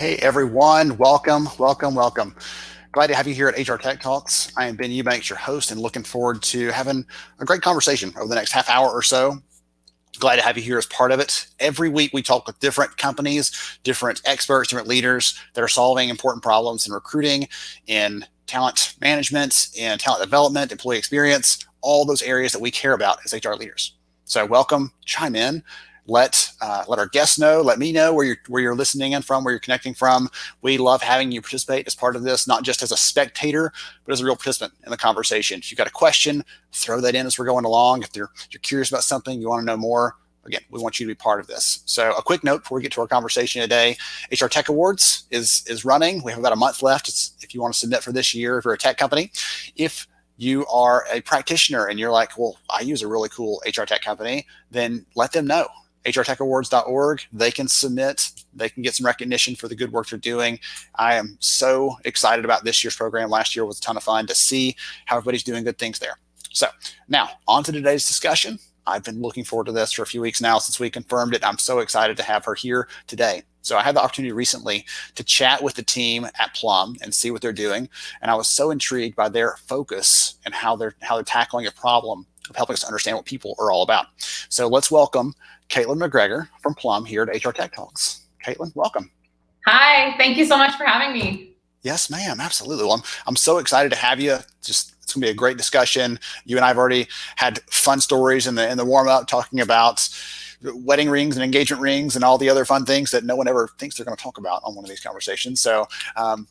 Hey everyone, welcome, welcome, welcome. Glad to have you here at HR Tech Talks. I am Ben Eubanks, your host, and looking forward to having a great conversation over the next half hour or so. Glad to have you here as part of it. Every week we talk with different companies, different experts, different leaders that are solving important problems in recruiting, in talent management, in talent development, employee experience, all those areas that we care about as HR leaders. So welcome, chime in. Let our guests know. Let me know where you're listening in from, where you're connecting from. We love having you participate as part of this, not just as a spectator, but as a real participant in the conversation. If you've got a question, throw that in as we're going along. If you're curious about something, you want to know more, again, we want you to be part of this. So a quick note before we get to our conversation today: HR Tech Awards is running. We have about a month left. If you want to submit for this year, if you're a tech company. If you are a practitioner and you're like, well, I use a really cool HR tech company, then let them know. hrtechawards.org. They can submit. They can get some recognition for the good work they're doing. I am so excited about this year's program. Last year was a ton of fun to see how everybody's doing good things there. So now on to today's discussion. I've been looking forward to this for a few weeks now since we confirmed it. I'm so excited to have her here today. So I had the opportunity recently to chat with the team at Plum and see what they're doing. And I was so intrigued by their focus and how they're tackling a problem of helping us understand what people are all about. So let's welcome Caitlin MacGregor from Plum here at HR Tech Talks. Caitlin, welcome. Hi, thank you so much for having me. Yes, ma'am, absolutely. Well, I'm so excited to have you. It's gonna be a great discussion. You and I have already had fun stories in the warm up talking about wedding rings and engagement rings and all the other fun things that no one ever thinks they're going to talk about on one of these conversations. So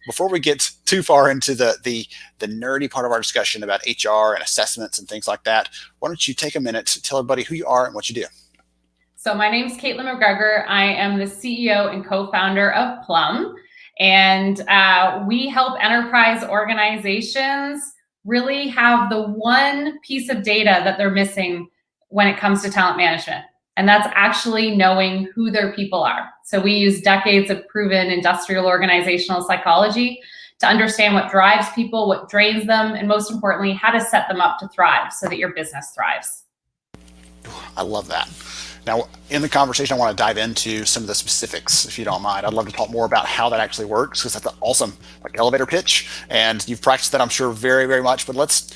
before we get too far into the nerdy part of our discussion about HR and assessments and things like that, why don't you take a minute to tell everybody who you are and what you do? So my name is Caitlin MacGregor. I am the CEO and co-founder of Plum, and we help enterprise organizations really have the one piece of data that they're missing when it comes to talent management. And that's actually knowing who their people are. So we use decades of proven industrial organizational psychology to understand what drives people, what drains them, and most importantly, how to set them up to thrive so that your business thrives. I love that. Now, in the conversation, I want to dive into some of the specifics, if you don't mind. I'd love to talk more about how that actually works, because that's an awesome elevator pitch, and you've practiced that, I'm sure, very, very much. But let's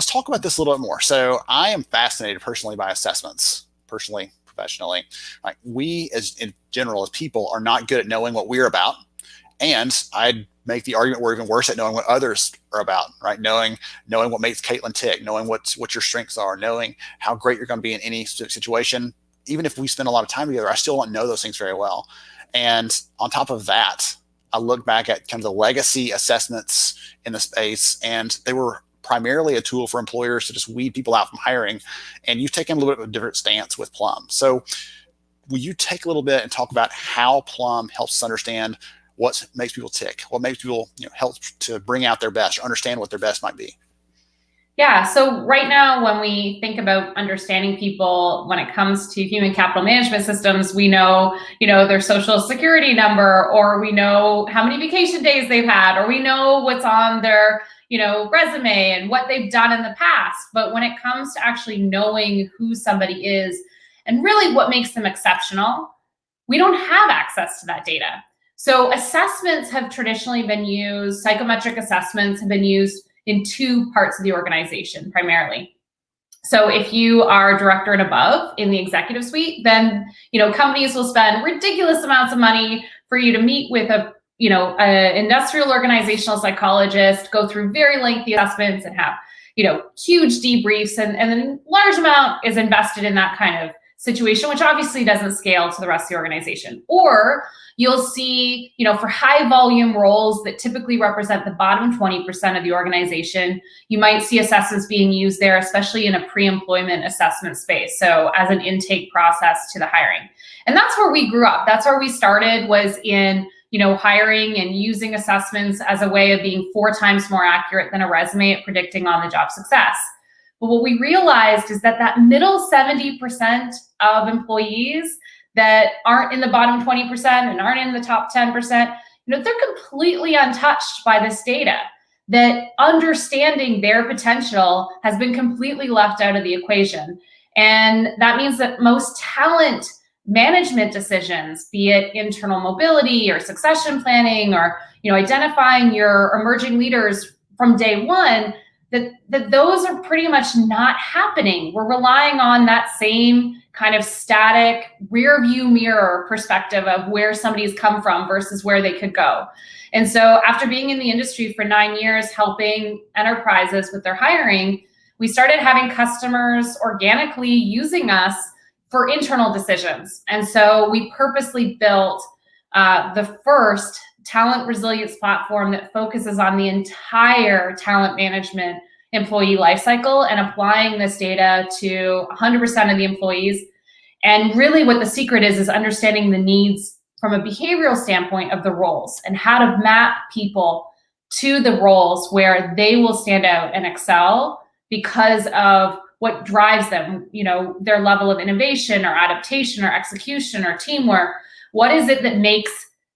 talk about this a little bit more. So I am fascinated personally by assessments, personally, professionally. Like, we, as in general, as people, are not good at knowing what we're about, and I'd make the argument we're even worse at knowing what others are about, right? Knowing what makes Caitlin tick, knowing what your strengths are, knowing how great you're going to be in any situation. Even if we spend a lot of time together, I still don't know those things very well. And on top of that, I look back at kind of the legacy assessments in the space, and they were primarily a tool for employers to just weed people out from hiring. And you've taken a little bit of a different stance with Plum. So will you take a little bit and talk about how Plum helps us understand what makes people tick, what makes people help to bring out their best or understand what their best might be? Yeah, so right now, when we think about understanding people when it comes to human capital management systems, we know, their social security number, or we know how many vacation days they've had, or we know what's on their, resume and what they've done in the past. But when it comes to actually knowing who somebody is and really what makes them exceptional, we don't have access to that data. So assessments have traditionally been used, psychometric assessments have been used in two parts of the organization primarily. So if you are director and above in the executive suite, then companies will spend ridiculous amounts of money for you to meet with an industrial organizational psychologist, go through very lengthy assessments and have huge debriefs, and then large amount is invested in that kind of situation, which obviously doesn't scale to the rest of the organization. Or you'll see, for high volume roles that typically represent the bottom 20% of the organization, you might see assessments being used there, especially in a pre-employment assessment space. So as an intake process to the hiring. And that's where we grew up. That's where we started, was in, hiring and using assessments as a way of being 4 times more accurate than a resume at predicting on-the-job success. But what we realized is that middle 70% of employees that aren't in the bottom 20% and aren't in the top 10%, they're completely untouched by this data. That understanding their potential has been completely left out of the equation. And that means that most talent management decisions, be it internal mobility or succession planning, or identifying your emerging leaders from day one, that those are pretty much not happening. We're relying on that same kind of static rear view mirror perspective of where somebody's come from versus where they could go. And so after being in the industry for 9 years, helping enterprises with their hiring, we started having customers organically using us for internal decisions. And so we purposely built the first talent resilience platform that focuses on the entire talent management employee lifecycle and applying this data to 100% of the employees. And really what the secret is understanding the needs from a behavioral standpoint of the roles and how to map people to the roles where they will stand out and excel because of what drives them, their level of innovation or adaptation or execution or teamwork. What is it that makes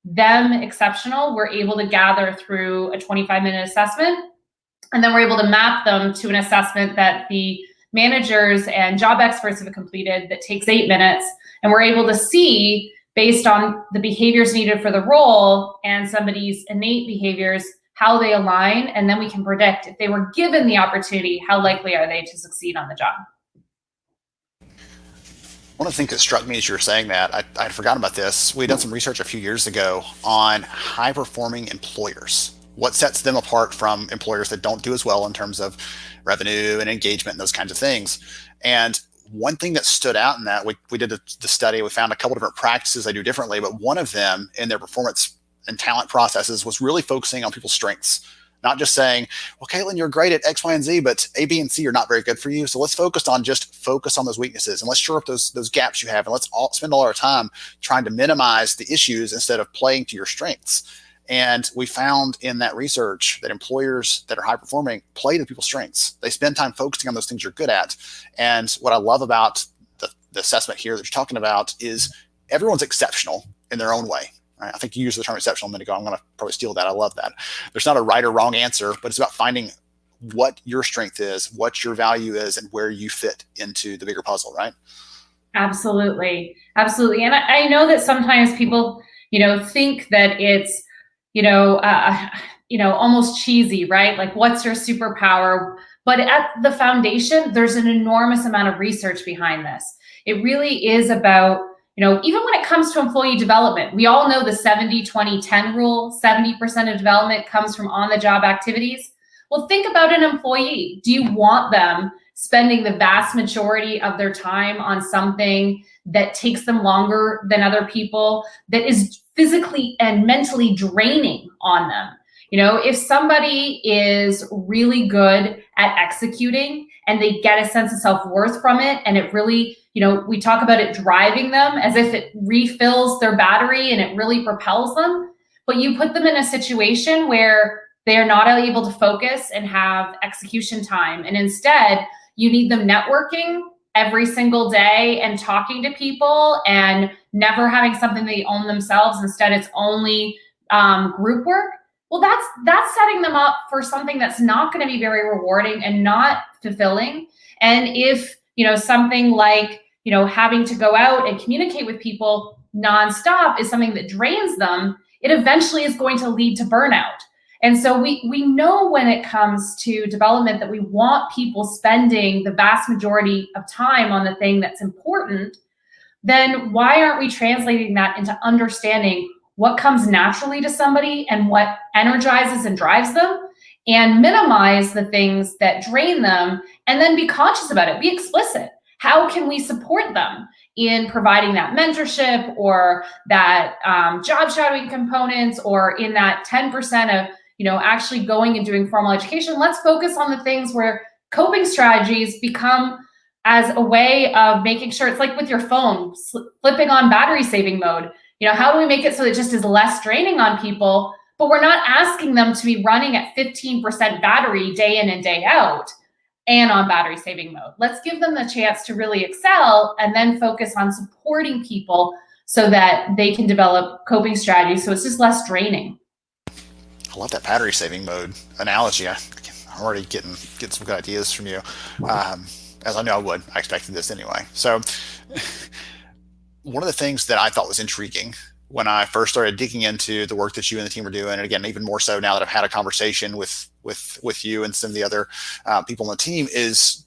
them exceptional? We're able to gather through a 25-minute assessment, and then we're able to map them to an assessment that the managers and job experts have completed that takes 8 minutes. And we're able to see, based on the behaviors needed for the role and somebody's innate behaviors, how they align. And then we can predict, if they were given the opportunity, how likely are they to succeed on the job. One of the things that struck me as you were saying that, I had forgotten about this. We had done some research a few years ago on high-performing employers. What sets them apart from employers that don't do as well in terms of revenue and engagement and those kinds of things. And one thing that stood out in that, we did the study, we found a couple different practices they do differently, but one of them in their performance and talent processes was really focusing on people's strengths. Not just saying, well, Caitlin, you're great at X, Y, and Z, but A, B, and C are not very good for you. So let's focus on those weaknesses, and let's shore up those gaps you have, and let's spend all our time trying to minimize the issues instead of playing to your strengths. And we found in that research that employers that are high performing play to people's strengths. They spend time focusing on those things you're good at. And what I love about the assessment here that you're talking about is everyone's exceptional in their own way. Right? I think you used the term exceptional a minute ago. I'm going to probably steal that. I love that. There's not a right or wrong answer, but it's about finding what your strength is, what your value is, and where you fit into the bigger puzzle, right? Absolutely. Absolutely. And I know that sometimes people, think that it's, almost cheesy, right? Like, what's your superpower? But at the foundation, there's an enormous amount of research behind this. It really is about, even when it comes to employee development, we all know the 70-20-10 rule. 70% of development comes from on-the-job activities. Well, think about an employee. Do you want them spending the vast majority of their time on something that takes them longer than other people, that is physically and mentally draining on them? If somebody is really good at executing and they get a sense of self-worth from it, and it really, we talk about it driving them as if it refills their battery and it really propels them, but you put them in a situation where they are not able to focus and have execution time, and instead you need them networking every single day and talking to people and never having something they own themselves. Instead, it's only group work. Well, that's setting them up for something that's not going to be very rewarding and not fulfilling. And if, something like, having to go out and communicate with people nonstop is something that drains them, it eventually is going to lead to burnout. And so we know when it comes to development that we want people spending the vast majority of time on the thing that's important. Then why aren't we translating that into understanding what comes naturally to somebody and what energizes and drives them, and minimize the things that drain them, and then be conscious about it, be explicit. How can we support them in providing that mentorship or that job shadowing components, or in that 10% of actually going and doing formal education? Let's focus on the things where coping strategies become as a way of making sure, it's like with your phone, flipping on battery saving mode. How do we make it so it just is less draining on people, but we're not asking them to be running at 15% battery day in and day out and on battery saving mode? Let's give them the chance to really excel and then focus on supporting people so that they can develop coping strategies so it's just less draining. I love that battery saving mode analogy. I'm already getting some good ideas from you, as I know I would. I expected this anyway. So one of the things that I thought was intriguing when I first started digging into the work that you and the team are doing, and again, even more so now that I've had a conversation with you and some of the other people on the team, is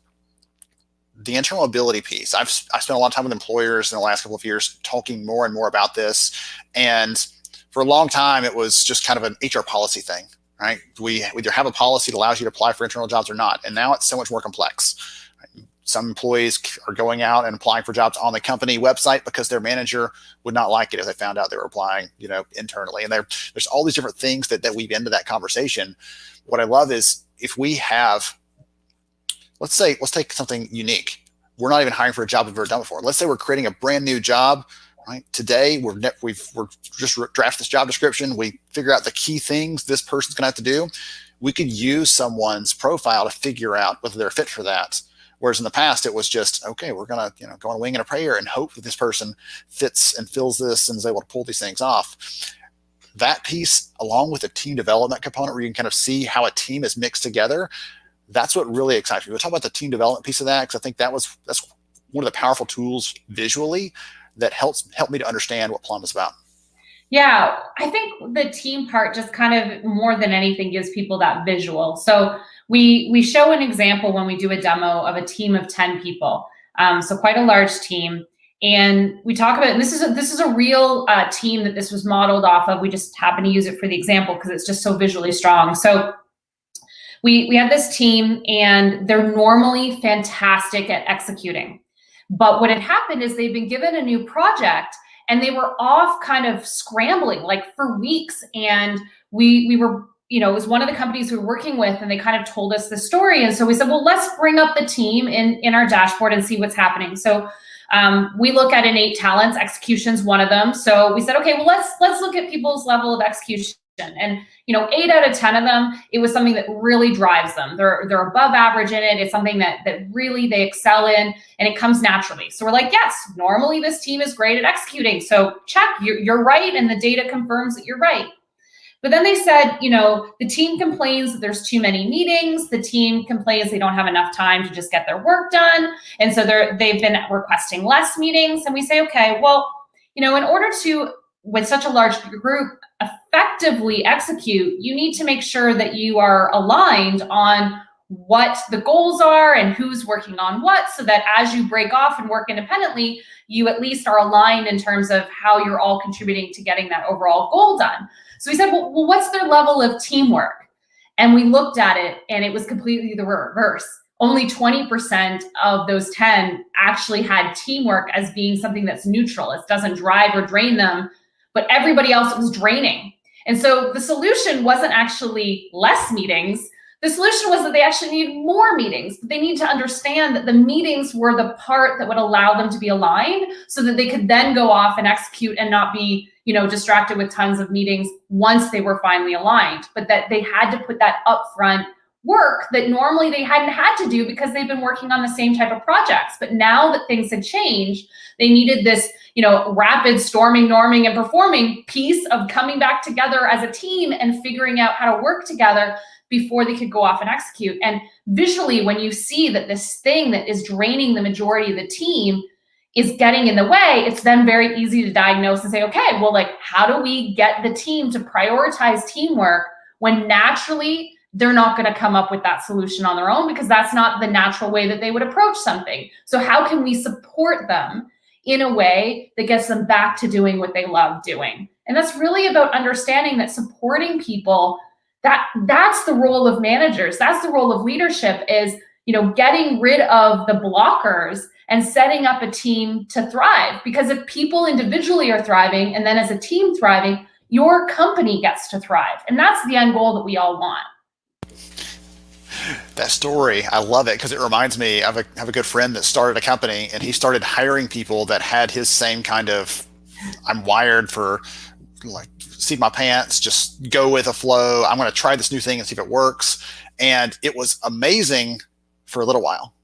the internal ability piece. I spent a lot of time with employers in the last couple of years talking more and more about this. And for a long time, it was just kind of an HR policy thing, right? We either have a policy that allows you to apply for internal jobs or not. And now it's so much more complex. Some employees are going out and applying for jobs on the company website because their manager would not like it if they found out they were applying, internally. And there's all these different things that weave into that conversation. What I love is if we have, let's take something unique. We're not even hiring for a job we've never done before. Let's say we're creating a brand new job, right? Today, we're just draft this job description. We figure out the key things this person's going to have to do. We could use someone's profile to figure out whether they're fit for that. Whereas in the past, it was just, okay, we're going to go on a wing and a prayer and hope that this person fits and fills this and is able to pull these things off. That piece, along with the team development component, where you can kind of see how a team is mixed together, that's what really excites me. We'll talk about the team development piece of that, because I think that's one of the powerful tools visually that helped me to understand what Plum is about. Yeah, I think the team part just kind of more than anything gives people that visual. So we show an example when we do a demo of a team of 10 people. So quite a large team. And we talk about, and this is a real team that this was modeled off of. We just happen to use it for the example because it's just so visually strong. So we have this team, and they're normally fantastic at executing. But what had happened is they've been given a new project, and they were off kind of scrambling like for weeks. And we were, it was one of the companies we were working with, and they kind of told us the story. And so we said, well, let's bring up the team in our dashboard and see what's happening. So we look at innate talents, execution's one of them. So we said, okay, well, let's look at people's level of execution. And 8 out of 10 of them, it was something that really drives them. They're above average in it. It's something that really they excel in, and it comes naturally. So we're like, yes, normally this team is great at executing. So check, you're right, and the data confirms that you're right. But then they said, the team complains that there's too many meetings. The team complains they don't have enough time to just get their work done. And so they've been requesting less meetings. And we say, okay, well, in order to, with such a large group, effectively execute, you need to make sure that you are aligned on what the goals are and who's working on what, so that as you break off and work independently, you at least are aligned in terms of how you're all contributing to getting that overall goal done. So we said, well, what's their level of teamwork? And we looked at it, and it was completely the reverse. Only 20% of those 10 actually had teamwork as being something that's neutral. It doesn't drive or drain them, but everybody else was draining. And so the solution wasn't actually less meetings. The solution was that they actually need more meetings. They need to understand that the meetings were the part that would allow them to be aligned, so that they could then go off and execute and not be, distracted with tons of meetings once they were finally aligned, but that they had to put that upfront work that normally they hadn't had to do because they've been working on the same type of projects. But now that things had changed, they needed this, rapid storming, norming, and performing piece of coming back together as a team and figuring out how to work together before they could go off and execute. And visually, when you see that this thing that is draining the majority of the team is getting in the way, it's then very easy to diagnose and say, okay, well, how do we get the team to prioritize teamwork when naturally they're not going to come up with that solution on their own, because that's not the natural way that they would approach something. So how can we support them in a way that gets them back to doing what they love doing? And that's really about understanding that supporting people, that's the role of managers. That's the role of leadership, is, getting rid of the blockers and setting up a team to thrive. Because if people individually are thriving, and then as a team thriving, your company gets to thrive. And that's the end goal that we all want. That story, I love it, because it reminds me, I have a good friend that started a company, and he started hiring people that had his same kind of, I'm wired for seat my pants, just go with a flow. I'm going to try this new thing and see if it works. And it was amazing for a little while.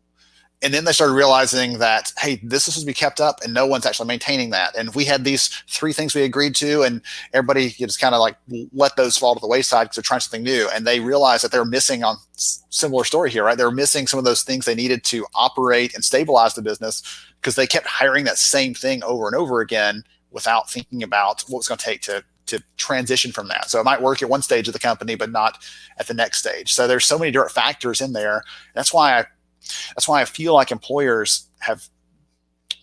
And then they started realizing that, hey, this is supposed to be kept up and no one's actually maintaining that. And we had these 3 things we agreed to, and everybody just kind of like let those fall to the wayside because they're trying something new. And they realized that they're missing on similar story here, right? They're missing some of those things they needed to operate and stabilize the business because they kept hiring that same thing over and over again without thinking about what it was going to take to transition from that. So it might work at one stage of the company, but not at the next stage. So there's so many different factors in there. That's why I feel like employers have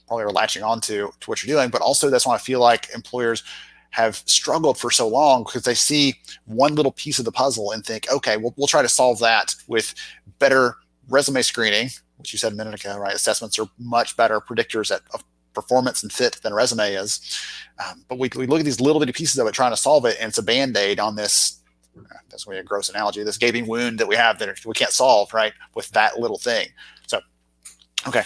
probably are latching on to what you're doing, but also that's why I feel like employers have struggled for so long because they see one little piece of the puzzle and think, okay, we'll try to solve that with better resume screening, which you said a minute ago, right? Assessments are much better predictors of performance and fit than a resume is. But we look at these little bitty pieces of it trying to solve it, and it's a Band-Aid on this, that's going to be a gross analogy, this gaping wound that we have that we can't solve, right, with that little thing. So, okay.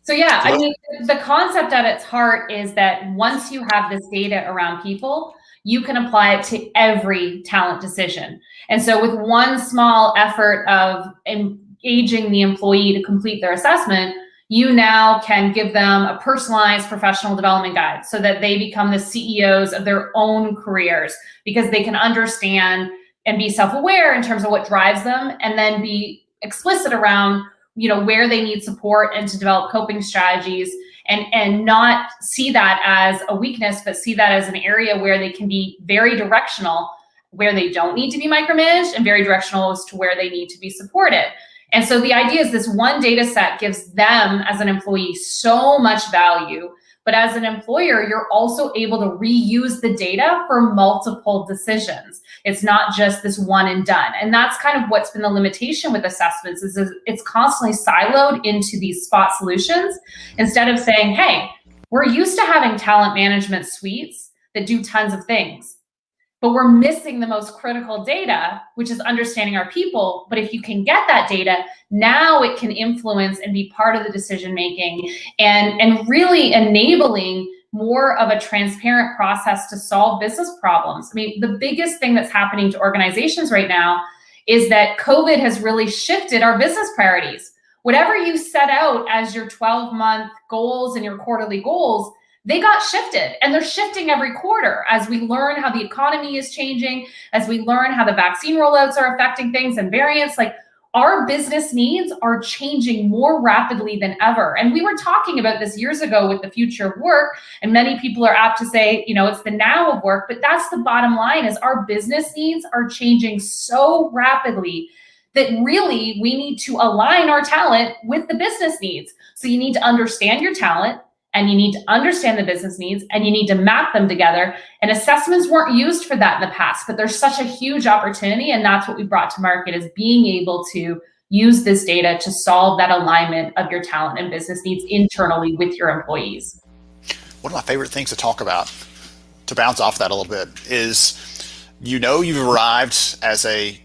So yeah, I mean, the concept at its heart is that once you have this data around people, you can apply it to every talent decision. And so with one small effort of engaging the employee to complete their assessment, you now can give them a personalized professional development guide so that they become the CEOs of their own careers, because they can understand and be self-aware in terms of what drives them, and then be explicit around, you know, where they need support and to develop coping strategies, and not see that as a weakness, but see that as an area where they can be very directional, where they don't need to be micromanaged, and very directional as to where they need to be supported. And so the idea is this one data set gives them as an employee so much value, but as an employer, you're also able to reuse the data for multiple decisions. It's not just this one and done. And that's kind of what's been the limitation with assessments, is it's constantly siloed into these spot solutions instead of saying, hey, we're used to having talent management suites that do tons of things, but we're missing the most critical data, which is understanding our people. But if you can get that data, now it can influence and be part of the decision-making, and really enabling more of a transparent process to solve business problems. I mean, the biggest thing that's happening to organizations right now is that COVID has really shifted our business priorities. Whatever you set out as your 12-month goals and your quarterly goals, they got shifted, and they're shifting every quarter as we learn how the economy is changing, as we learn how the vaccine rollouts are affecting things and variants. Like, our business needs are changing more rapidly than ever. And we were talking about this years ago with the future of work, and many people are apt to say, you know, it's the now of work, but that's the bottom line, is our business needs are changing so rapidly that really we need to align our talent with the business needs. So you need to understand your talent, and you need to understand the business needs, and you need to map them together. And assessments weren't used for that in the past, but there's such a huge opportunity, and that's what we brought to market, is being able to use this data to solve that alignment of your talent and business needs internally with your employees. One of my favorite things to talk about, to bounce off that a little bit, is, you know, you've arrived as a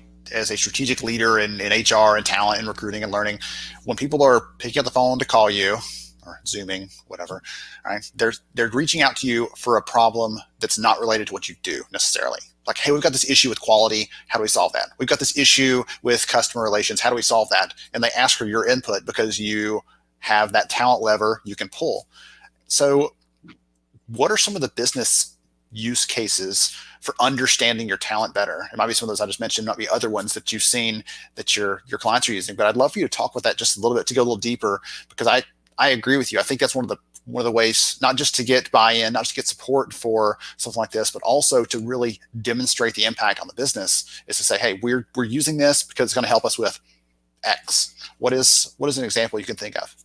strategic leader in HR and talent and recruiting and learning, when people are picking up the phone to call you, or Zooming, whatever, right? They're reaching out to you for a problem that's not related to what you do necessarily. Like, hey, we've got this issue with quality. How do we solve that? We've got this issue with customer relations. How do we solve that? And they ask for your input because you have that talent lever you can pull. So what are some of the business use cases for understanding your talent better? It might be some of those I just mentioned, might be other ones that you've seen that your clients are using, but I'd love for you to talk with that just a little bit, to go a little deeper, because I agree with you. I think that's one of the ways, not just to get buy-in, not just to get support for something like this, but also to really demonstrate the impact on the business, is to say, hey, we're using this because it's going to help us with X. What is an example you can think of?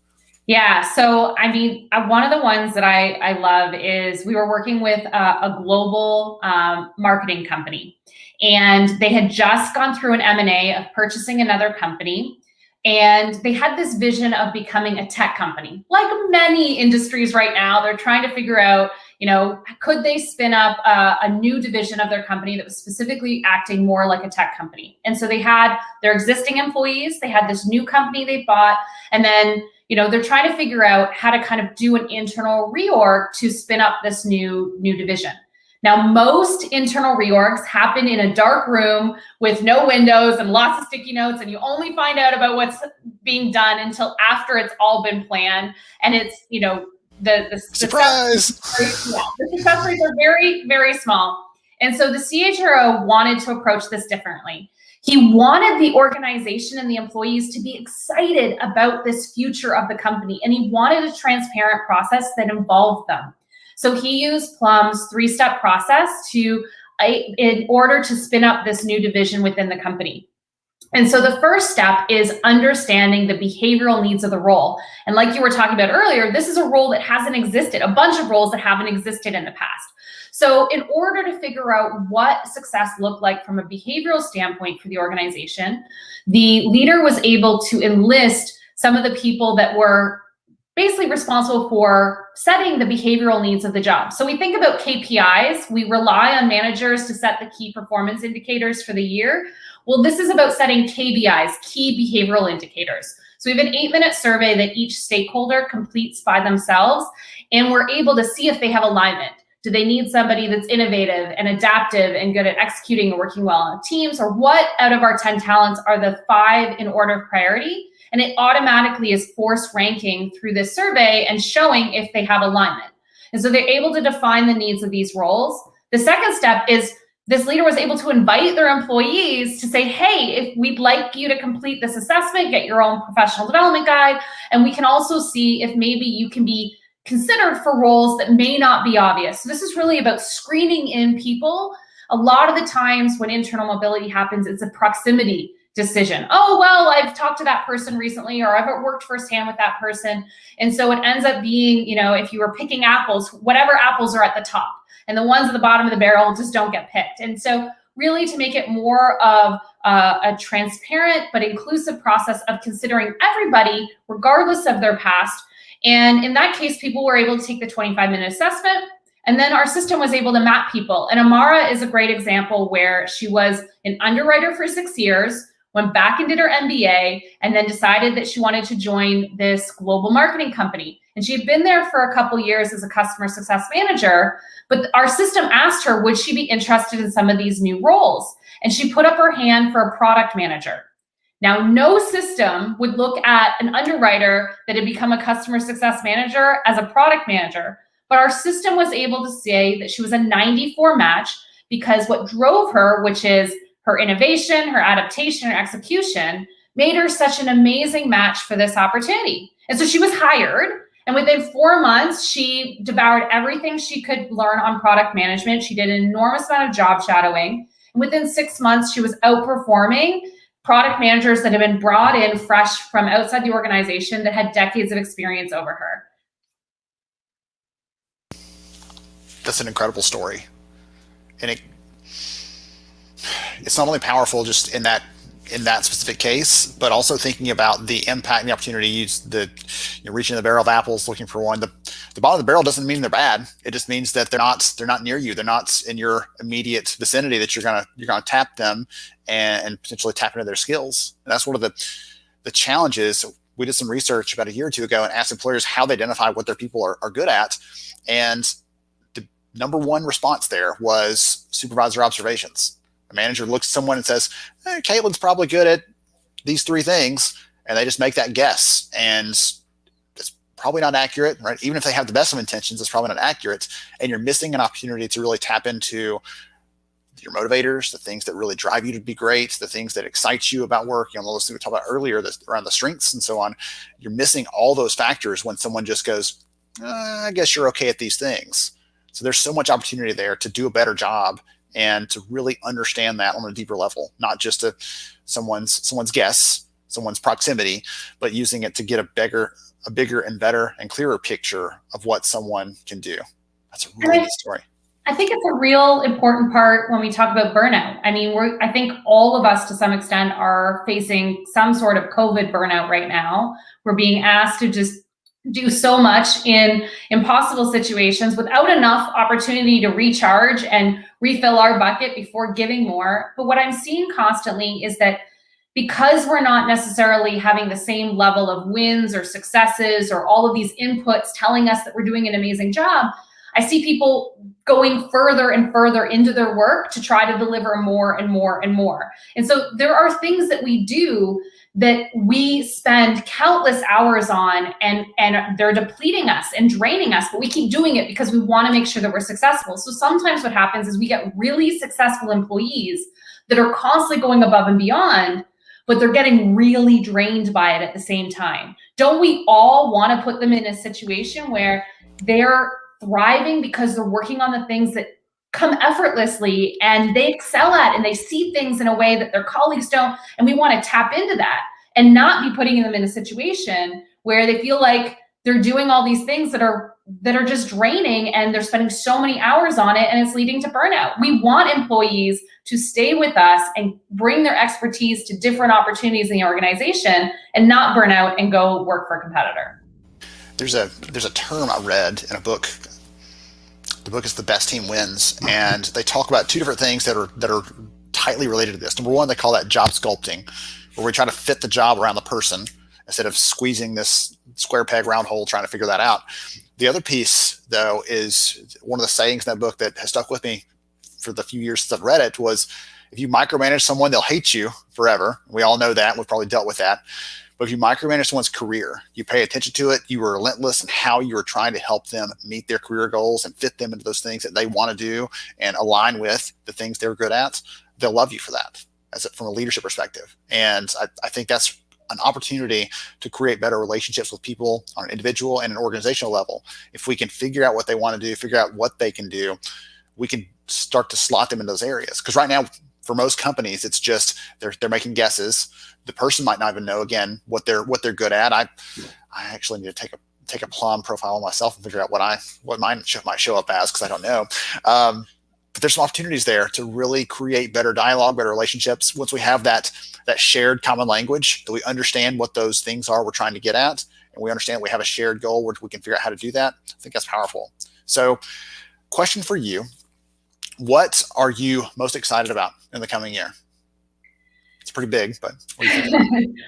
Yeah, so I mean, one of the ones that I love is, we were working with a global marketing company, and they had just gone through an M&A of purchasing another company. And they had this vision of becoming a tech company. Like many industries right now, they're trying to figure out, you know, could they spin up a new division of their company that was specifically acting more like a tech company? And so they had their existing employees, they had this new company they bought, and then, you know, they're trying to figure out how to kind of do an internal reorg to spin up this new division. Now, most internal reorgs happen in a dark room with no windows and lots of sticky notes, and you only find out about what's being done until after it's all been planned. And it's, the surprise. The success rates are very, very small. And so the CHRO wanted to approach this differently. He wanted the organization and the employees to be excited about this future of the company, and he wanted a transparent process that involved them. So he used Plum's 3-step process in order to spin up this new division within the company. And so the first step is understanding the behavioral needs of the role. And like you were talking about earlier, this is a role that hasn't existed, a bunch of roles that haven't existed in the past. So in order to figure out what success looked like from a behavioral standpoint for the organization, the leader was able to enlist some of the people that were basically responsible for setting the behavioral needs of the job. So we think about KPIs. We rely on managers to set the key performance indicators for the year. Well, this is about setting KBIs, key behavioral indicators. So we have an 8-minute survey that each stakeholder completes by themselves, and we're able to see if they have alignment. Do they need somebody that's innovative and adaptive and good at executing and working well on teams? Or what out of our 10 talents are the 5 in order of priority? And it automatically is force ranking through this survey and showing if they have alignment. And so they're able to define the needs of these roles. The second step is this leader was able to invite their employees to say, hey, if we'd like you to complete this assessment, get your own professional development guide, and we can also see if maybe you can be considered for roles that may not be obvious. So this is really about screening in people. A lot of the times when internal mobility happens, it's a proximity decision. Oh, well, I've talked to that person recently, or I've worked firsthand with that person. And so it ends up being, if you were picking apples, whatever apples are at the top, and the ones at the bottom of the barrel just don't get picked. And so really to make it more of a transparent but inclusive process of considering everybody, regardless of their past. And in that case, people were able to take the 25-minute assessment, and then our system was able to map people. And Amara is a great example where she was an underwriter for 6 years, went back and did her MBA, and then decided that she wanted to join this global marketing company. And she had been there for a couple years as a customer success manager, but our system asked her, would she be interested in some of these new roles? And she put up her hand for a product manager. Now, no system would look at an underwriter that had become a customer success manager as a product manager, but our system was able to say that she was a 94 match because what drove her, which is her innovation, her adaptation, her execution, made her such an amazing match for this opportunity. And so she was hired, and within 4 months, she devoured everything she could learn on product management. She did an enormous amount of job shadowing. And within 6 months, she was outperforming product managers that had been brought in fresh from outside the organization that had decades of experience over her. That's an incredible story. And it's not only powerful just in that specific case, but also thinking about the impact and the opportunity to use reaching the barrel of apples, looking for one. The bottom of the barrel doesn't mean they're bad. It just means that they're not near you. They're not in your immediate vicinity that you're gonna tap them and potentially tap into their skills. And that's one of the challenges. We did some research about a year or two ago and asked employers how they identify what their people are good at. And the number one response there was supervisor observations. A manager looks at someone and says, Caitlin's probably good at these 3 things, and they just make that guess. And it's probably not accurate, right? Even if they have the best of intentions, it's probably not accurate. And you're missing an opportunity to really tap into your motivators, the things that really drive you to be great, the things that excite you about work, all those things we talked about earlier around the strengths and so on. You're missing all those factors when someone just goes, I guess you're okay at these things. So there's so much opportunity there to do a better job and to really understand that on a deeper level, not just someone's guess, someone's proximity, but using it to get a bigger and better and clearer picture of what someone can do. That's a really good story. I think it's a real important part when we talk about burnout. I mean, I think all of us to some extent are facing some sort of COVID burnout right now. We're being asked to just do so much in impossible situations without enough opportunity to recharge and refill our bucket before giving more. But what I'm seeing constantly is that because we're not necessarily having the same level of wins or successes or all of these inputs telling us that we're doing an amazing job, I see people going further and further into their work to try to deliver more and more and more. And so there are things that we do that we spend countless hours on, and they're depleting us and draining us, but we keep doing it because we want to make sure that we're successful. So sometimes what happens is we get really successful employees that are constantly going above and beyond, but they're getting really drained by it at the same time. Don't we all want to put them in a situation where they're thriving because they're working on the things that come effortlessly and they excel at, and they see things in a way that their colleagues don't, and we want to tap into that and not be putting them in a situation where they feel like they're doing all these things that are just draining, and they're spending so many hours on it, and it's leading to burnout. We want employees to stay with us and bring their expertise to different opportunities in the organization and not burn out and go work for a competitor. There's a term I read in a book. The book is The Best Team Wins, and they talk about two different things that are tightly related to this. Number one, they call that job sculpting, where we try to fit the job around the person instead of squeezing this square peg round hole trying to figure that out. The other piece, though, is one of the sayings in that book that has stuck with me for the few years since I've read it was, if you micromanage someone, they'll hate you forever. We all know that. We've probably dealt with that. But if you micromanage someone's career, you pay attention to it, you were relentless in how you were trying to help them meet their career goals and fit them into those things that they want to do and align with the things they're good at, they'll love you for that from a leadership perspective. And I think that's an opportunity to create better relationships with people on an individual and an organizational level. If we can figure out what they want to do, figure out what they can do, we can start to slot them in those areas. Because right now, for most companies, it's just they're making guesses. The person might not even know, again, what they're good at. I actually need to take a Plum profile on myself and figure out what mine might show up as, because I don't know. But there's some opportunities there to really create better dialogue, better relationships. Once we have that shared common language, that we understand what those things are we're trying to get at, and we understand we have a shared goal where we can figure out how to do that, I think that's powerful. So, question for you. What are you most excited about in the coming year? It's pretty big, but what do you think?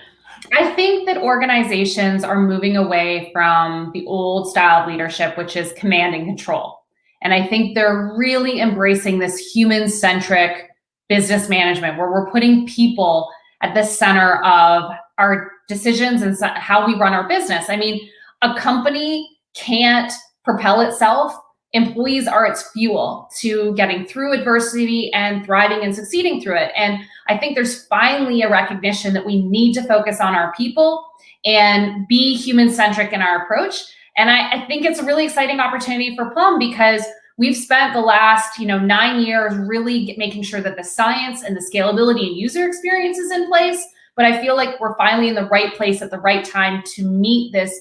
I think that organizations are moving away from the old style of leadership, which is command and control. And I think they're really embracing this human-centric business management, where we're putting people at the center of our decisions and how we run our business. I mean, a company can't propel itself. Employees are its fuel to getting through adversity and thriving and succeeding through it. And I think there's finally a recognition that we need to focus on our people and be human-centric in our approach. And I think it's a really exciting opportunity for Plum, because we've spent the last 9 years really making sure that the science and the scalability and user experience is in place. But I feel like we're finally in the right place at the right time to meet this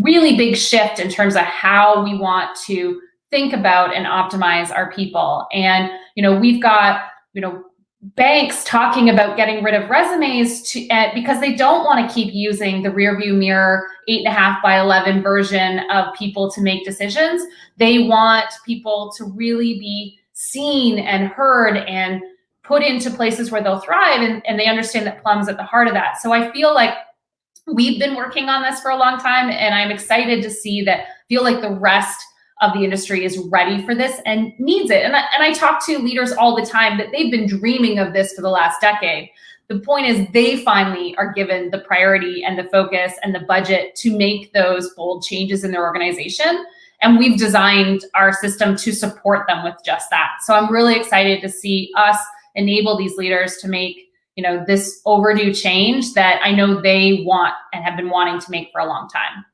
really big shift in terms of how we want to think about and optimize our people. And we've got banks talking about getting rid of resumes because they don't want to keep using the rearview mirror 8.5 by 11 version of people to make decisions. They want people to really be seen and heard and put into places where they'll thrive, and they understand that Plum's at the heart of that. So I feel like we've been working on this for a long time, and I'm excited to see that. Feel like the rest of the industry is ready for this and needs it. And I talk to leaders all the time that they've been dreaming of this for the last decade. The point is, they finally are given the priority and the focus and the budget to make those bold changes in their organization. And we've designed our system to support them with just that. So I'm really excited to see us enable these leaders to make this overdue change that I know they want and have been wanting to make for a long time.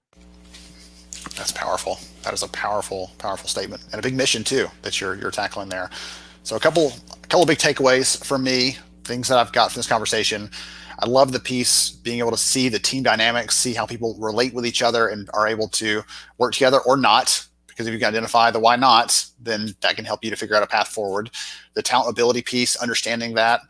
That's powerful. That is a powerful, powerful statement, and a big mission too that you're tackling there. So a couple of big takeaways from me, things that I've got from this conversation. I love the piece, being able to see the team dynamics, see how people relate with each other and are able to work together or not. Because if you can identify the why not, then that can help you to figure out a path forward. The talent ability piece, understanding that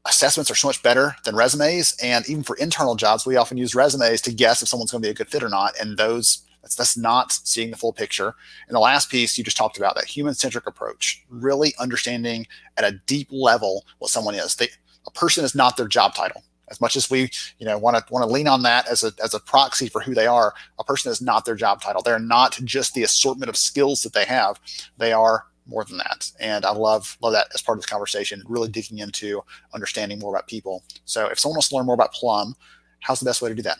assessments are so much better than resumes, and even for internal jobs, we often use resumes to guess if someone's going to be a good fit or not. And that's not seeing the full picture. And the last piece you just talked about, that human-centric approach, really understanding at a deep level what someone is. A person is not their job title. As much as we, want to lean on that as a proxy for who they are, a person is not their job title. They're not just the assortment of skills that they have. They are more than that. And I love that as part of this conversation, really digging into understanding more about people. So if someone wants to learn more about Plum, how's the best way to do that?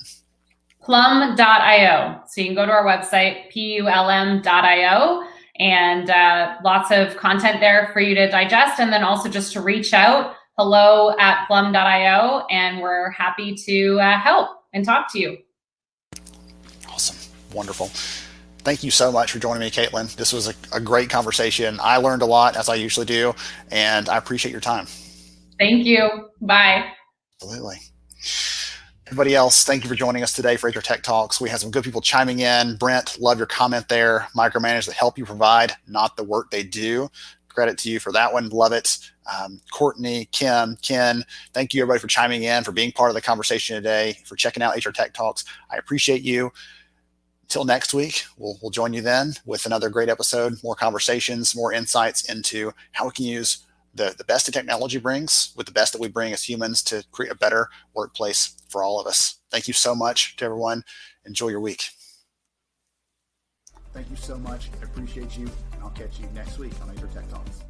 Plum.io. So you can go to our website, PULM.io, and lots of content there for you to digest. And then also just to reach out, hello@plum.io, and we're happy to help and talk to you. Awesome. Wonderful. Thank you so much for joining me, Caitlin. This was a great conversation. I learned a lot, as I usually do, and I appreciate your time. Thank you. Bye. Absolutely. Everybody else, thank you for joining us today for HR Tech Talks. We had some good people chiming in. Brent, love your comment there. Micromanage the help you provide, not the work they do. Credit to you for that one. Love it. Courtney, Kim, Ken, thank you everybody for chiming in, for being part of the conversation today, for checking out HR Tech Talks. I appreciate you. Until next week, we'll join you then with another great episode, more conversations, more insights into how we can use the best that technology brings with the best that we bring as humans to create a better workplace for all of us. Thank you so much to everyone. Enjoy your week. Thank you so much. I appreciate you. And I'll catch you next week on HR Tech Talks.